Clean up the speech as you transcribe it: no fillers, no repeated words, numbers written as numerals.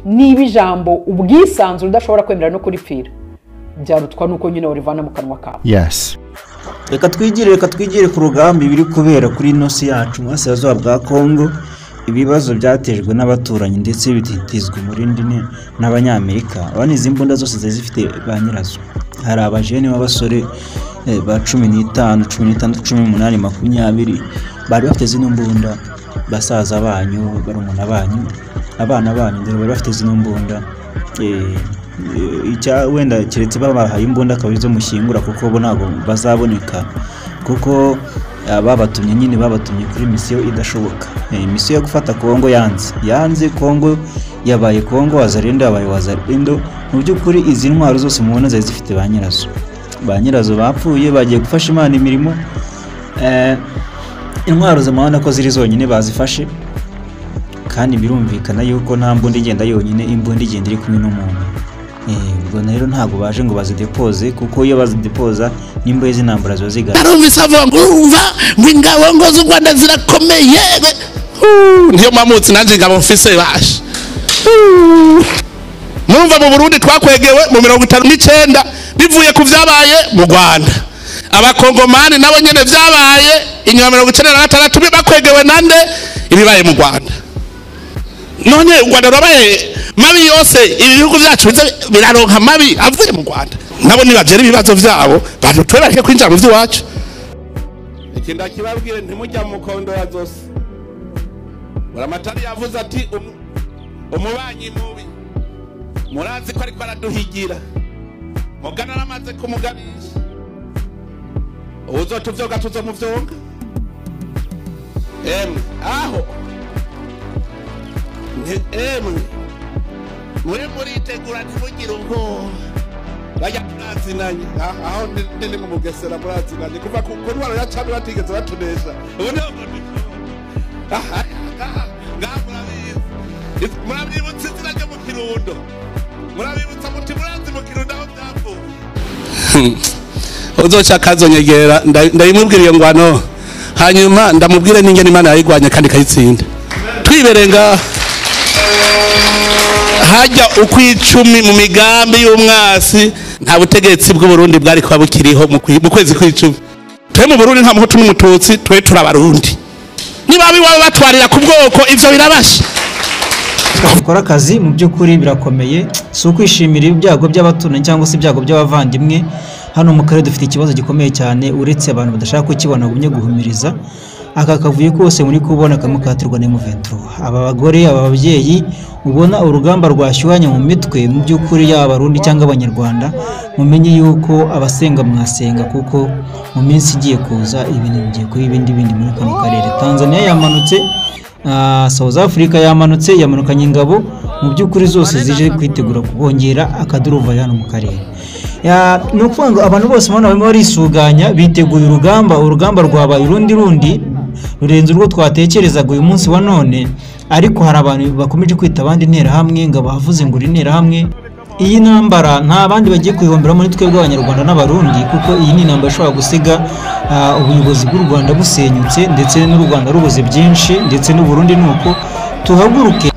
niba ijambo ubwisanzure udashobora kwemera no kuripfira byarutwa nuko nyine urivana mu kanwa kawe. Yes. Reka twigire ku rugamba ibiri kubera kuri nosi yacu mu Burasirazuba bwa Kongo, ibibazo byatejwe n'abaturanyi ndetse bititizwe umurindi n'abanyamerika. Abanize imbunda zose zifite ba nyirazo. Hari abajene b'abasore ba 15, 16, 18, 20 bari bafite zino mbunda, basaza banyu, barumuna banyu, abana banyu ndetse bari bafite zino mbunda. Icya wenda kiretse babahaye imbunda akabizo mushyingura kuko bo ntago bazaboneka kuko babatumye kuri misiyo idashoboka. Misiyo yo gufata Kongo yanze Kongo yabaye Kongo Wazalendo yabaye Wazalendo. Mu by'ukuri izi ntwaro zose mubona zari zifite ba nyirazo bapfuye bagiye gufasha Imana imirimo. Intwaro zamana ko ziri zonyine bazifashe kandi birumvikana yuko nta mbunda igenda yonyine, imbunda igenda iri kumwe n'umuntu. Ubwo rero ntago baje ngo bazidepoze kuko iyo bazidepoza nimba izinambara zo zigana. Arumvisa avuga ngo urumva ngo ingabo ngo z'u Rwanda zirakomeye. Niyo mamutsi nanje ingabo mfise bashe. Murumva mu Burundi twakwegewe mu 59 bivuye ku vyabaye mu Rwanda. Abakongomani nabo nyene vyabaye inyuma 96 bakwegewe nande ibibaye mu Rwanda. None u Rwanda rubaye mabi yose ibihugu byacu biraronka mabi avuye mu Rwanda. Nabo nibagera ibibazo byabo badutwereke kwinjira mu by'iwacu. Ikinda kibabwire ntimujya mu kondo ya zose. Buramatari yavuze ati umubanyi mubi murazi ko ariko araduhigira. Mugana aramaze kumuganisha. Uzotuvyoga tuzomuvyonga. Aho muritegura ntimugira ubwoba bajya murazinanye aho ndi mu Bugesera murazinanye kuva ku ntwaro ya Cami batigeze batunesha. Ubu murabibutsa inzira ryo mu Kirundo, murabibutsa muti murazi mu Kirundo aho byavuye. Uzoca akazonyegera ndayimubwiriye ngwano hanyuma ndamubwire n'ingene Imana yayigwanya kandi kayitsinda. Twiberenga hajya ukwicumi mu migambi y'umwasi nta butegetsi bw'u Burundi bwari kwa bukiriho mu kwezi kw'icumi. Twe mu Burundi nta muhutu n'umututsi, twe turabarundi. Niba biwawe batwarira ku bwoko ivyo birabasha. Gukora akazi mu by'ukuri birakomeye, si ukwishimira ibyago by'abaturanyi cyangwa se ibyago by'abavandimwe. Hano mu karere dufite ikibazo gikomeye cyane uretse abantu badashaka kukibona gumye guhumiriza. Aka kavuye kose muri kubona kamukatirwa n'M23. Aba bagore aba babyeyi ubona urugamba rwashyuhanya mu mitwe mu by'ukuri y'abarundi cyangwa abanyarwanda, mumenye yuko abasenga mwasenga kuko mu minsi igiye kuza ibintu bigiye kuba ibindi muri kano karere. Tanzania yamanutse, South Africa yamanukanye ingabo mu by'ukuri zose zije kwitegura kubongera akaduruva hano mu karere. Nukuvuga ngo abantu bose mubona barimo barisuganya biteguye urugamba rwabaye urundi rurenze urwo twatekerezaga uyu munsi wa none. Ariko hari abantu bakomeje kwita abandi ntera hamwe ngo bavuze ngo ntera hamwe. Iyi ntambara nta bandi bagiye kwihombera muri twebwe abanyarwanda n'abarundi kuko iyi ni intambara ishobora gusiga ubuyobozi bw'u Rwanda busenyutse ndetse n'u Rwanda rubuze byinshi ndetse n'u Burundi nuko tuhaguruke.